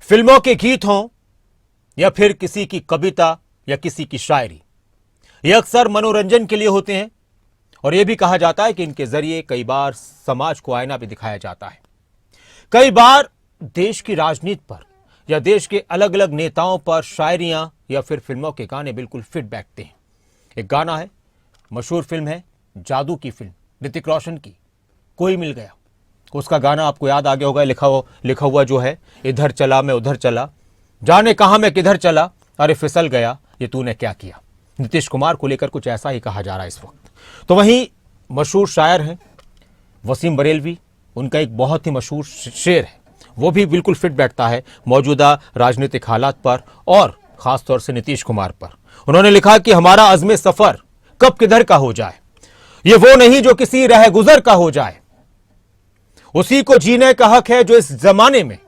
फिल्मों के गीत हों या फिर किसी की कविता या किसी की शायरी, ये अक्सर मनोरंजन के लिए होते हैं और यह भी कहा जाता है कि इनके जरिए कई बार समाज को आईना भी दिखाया जाता है। कई बार देश की राजनीति पर या देश के अलग अलग नेताओं पर शायरियां या फिर फिल्मों के गाने बिल्कुल फिट बैठते हैं। एक गाना है, मशहूर फिल्म है जादू की फिल्म, ऋतिक रोशन की, कोई मिल गया। उसका गाना आपको याद आ गया होगा, लिखा हुआ जो है, इधर चला मैं उधर चला, जाने कहां मैं किधर चला, अरे फिसल गया ये तूने क्या किया। नीतीश कुमार को लेकर कुछ ऐसा ही कहा जा रहा है इस वक्त। तो वहीं मशहूर शायर हैं वसीम बरेलवी, उनका एक बहुत ही मशहूर शेर है, वो भी बिल्कुल फिट बैठता है मौजूदा राजनीतिक हालात पर और खासतौर से नीतीश कुमार पर। उन्होंने लिखा कि हमारा अज़्मे सफर कब किधर का हो जाए, ये वो नहीं जो किसी रह गुजर का हो जाए, उसी को जीने का हक है जो इस जमाने में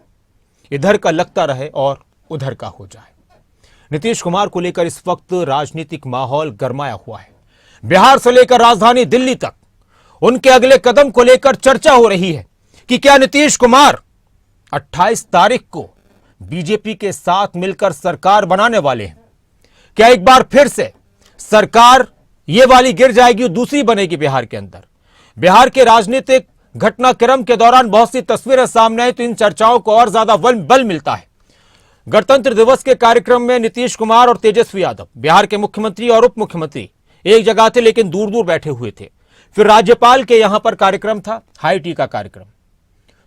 इधर का लगता रहे और उधर का हो जाए। नीतीश कुमार को लेकर इस वक्त राजनीतिक माहौल गरमाया हुआ है। बिहार से लेकर राजधानी दिल्ली तक उनके अगले कदम को लेकर चर्चा हो रही है कि क्या नीतीश कुमार 28 तारीख को बीजेपी के साथ मिलकर सरकार बनाने वाले हैं। क्या एक बार फिर से सरकार ये वाली गिर जाएगी और दूसरी बनेगी बिहार के अंदर। बिहार के राजनीतिक घटनाक्रम के दौरान बहुत सी तस्वीरें सामने आई तो इन चर्चाओं को और ज्यादा बल मिलता है। गणतंत्र दिवस के कार्यक्रम में नीतीश कुमार और तेजस्वी यादव, बिहार के मुख्यमंत्री और उप मुख्यमंत्री, एक जगह थे लेकिन दूर दूर बैठे हुए थे। फिर राज्यपाल के यहां पर कार्यक्रम था, हाई टी का कार्यक्रम,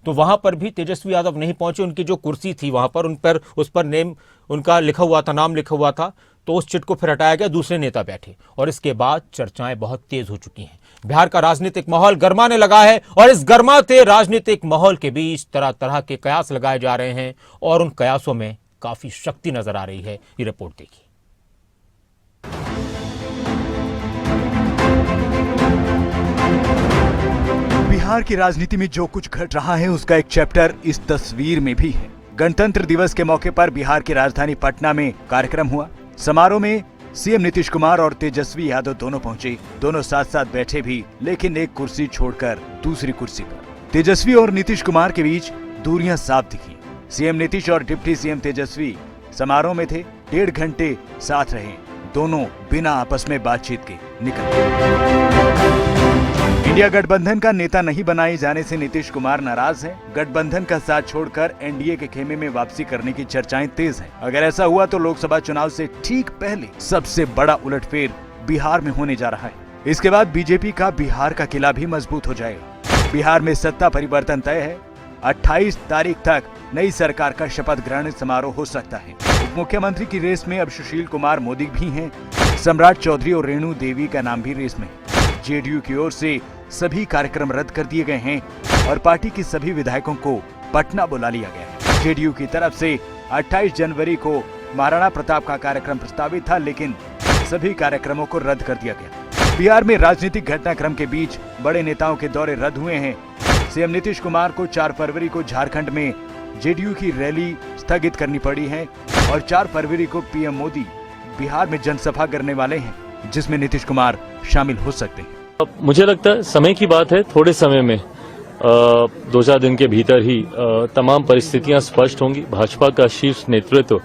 तो वहां पर भी तेजस्वी यादव नहीं पहुंचे। उनकी जो कुर्सी थी वहां पर उस पर नेम उनका लिखा हुआ था, नाम लिखा हुआ था, तो उस चिट को फिर हटाया गया, दूसरे नेता बैठे और इसके बाद चर्चाएं बहुत तेज हो चुकी हैं। बिहार का राजनीतिक माहौल गरमाने लगा है और इस गरमाते राजनीतिक माहौल के बीच तरह तरह के कयास लगाए जा रहे हैं और उन कयासों में काफी शक्ति नजर आ रही है। ये रिपोर्ट देखिए। बिहार की राजनीति में जो कुछ घट रहा है उसका एक चैप्टर इस तस्वीर में भी है। गणतंत्र दिवस के मौके पर बिहार की राजधानी पटना में कार्यक्रम हुआ। समारोह में सीएम नीतीश कुमार और तेजस्वी यादव दोनों पहुंचे। दोनों साथ साथ बैठे भी, लेकिन एक कुर्सी छोड़कर दूसरी कुर्सी पर। तेजस्वी और नीतीश कुमार के बीच दूरियां साफ दिखी। सीएम नीतीश और डिप्टी सीएम तेजस्वी समारोह में थे। 1.5 घंटे साथ रहे। दोनों बिना आपस में बातचीत के निकल गए। इंडिया गठबंधन का नेता नहीं बनाए जाने से नीतीश कुमार नाराज हैं। गठबंधन का साथ छोड़कर एनडीए के खेमे में वापसी करने की चर्चाएं तेज हैं। अगर ऐसा हुआ तो लोकसभा चुनाव से ठीक पहले सबसे बड़ा उलटफेर बिहार में होने जा रहा है। इसके बाद बीजेपी का बिहार का किला भी मजबूत हो जाएगा। बिहार में सत्ता परिवर्तन तय है। 28 तारीख तक नई सरकार का शपथ ग्रहण समारोह हो सकता है। उप मुख्यमंत्री की रेस में अब सुशील कुमार मोदी भी हैं। सम्राट चौधरी और रेणु देवी का नाम भी रेस में। जेडीयू की ओर से सभी कार्यक्रम रद्द कर दिए गए हैं और पार्टी के सभी विधायकों को पटना बुला लिया गया है। जेडीयू की तरफ से 28 जनवरी को महाराणा प्रताप का कार्यक्रम प्रस्तावित था, लेकिन सभी कार्यक्रमों को रद्द कर दिया गया। बिहार में राजनीतिक घटनाक्रम के बीच बड़े नेताओं के दौरे रद्द हुए हैं। सीएम नीतीश कुमार को 4 फरवरी को झारखंड में जेडीयू की रैली स्थगित करनी पड़ी है और 4 फरवरी को पीएम मोदी बिहार में जनसभा करने वाले हैं, जिसमें नीतीश कुमार शामिल हो सकते हैं। मुझे लगता है समय की बात है, थोड़े समय में 2-4 दिन के भीतर ही तमाम परिस्थितियां स्पष्ट होंगी। भाजपा का शीर्ष नेतृत्व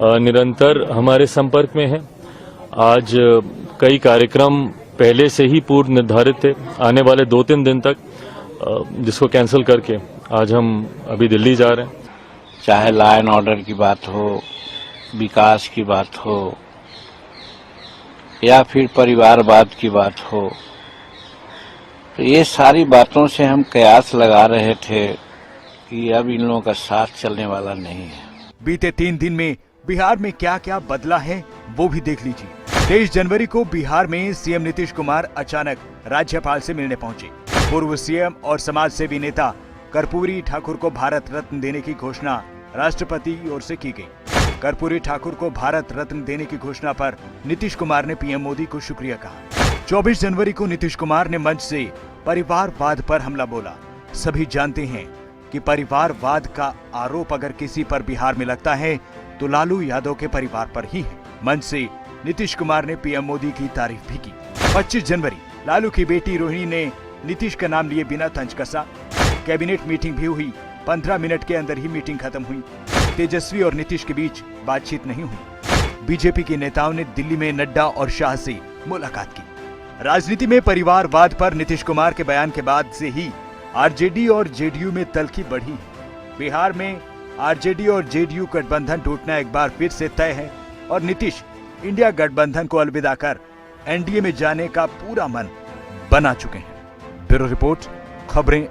निरंतर हमारे संपर्क में है। आज कई कार्यक्रम पहले से ही पूर्व निर्धारित थे आने वाले 2-3 दिन तक, जिसको कैंसिल करके आज हम अभी दिल्ली जा रहे हैं। चाहे लॉ एंड ऑर्डर की बात हो, विकास की बात हो या फिर परिवारवाद की बात हो, तो ये सारी बातों से हम कयास लगा रहे थे कि अब इन लोगों का साथ चलने वाला नहीं है। बीते 3 दिन में बिहार में क्या क्या बदला है वो भी देख लीजिए। 23 जनवरी को बिहार में सीएम नीतीश कुमार अचानक राज्यपाल से मिलने पहुंचे। पूर्व सीएम और समाज सेवी नेता कर्पूरी ठाकुर को भारत रत्न देने की घोषणा राष्ट्रपति की ओर से की गई। कर्पूरी ठाकुर को भारत रत्न देने की घोषणा पर नीतीश कुमार ने पीएम मोदी को शुक्रिया कहा। 24 जनवरी को नीतीश कुमार ने मंच से परिवारवाद पर हमला बोला। सभी जानते हैं कि परिवारवाद का आरोप अगर किसी पर बिहार में लगता है तो लालू यादव के परिवार पर ही है। मंच से नीतीश कुमार ने पीएम मोदी की तारीफ भी की। 25 जनवरी लालू की बेटी रोहिणी ने नीतीश का नाम लिए बिना तंज कसा। कैबिनेट मीटिंग भी हुई। 15 मिनट के अंदर ही मीटिंग खत्म हुई। तेजस्वी और नीतीश के बीच बातचीत नहीं हुई। बीजेपी के नेताओं ने दिल्ली में नड्डा और शाह से मुलाकात की। राजनीति में परिवारवाद पर नीतीश कुमार के बयान के बाद से ही आरजेडी और जेडीयू में तल्खी बढ़ी है। बिहार में आरजेडी और जेडीयू गठबंधन टूटना एक बार फिर से तय है और नीतीश इंडिया गठबंधन को अलविदा कर एनडीए में जाने का पूरा मन बना चुके हैं। ब्यूरो रिपोर्ट, खबरें।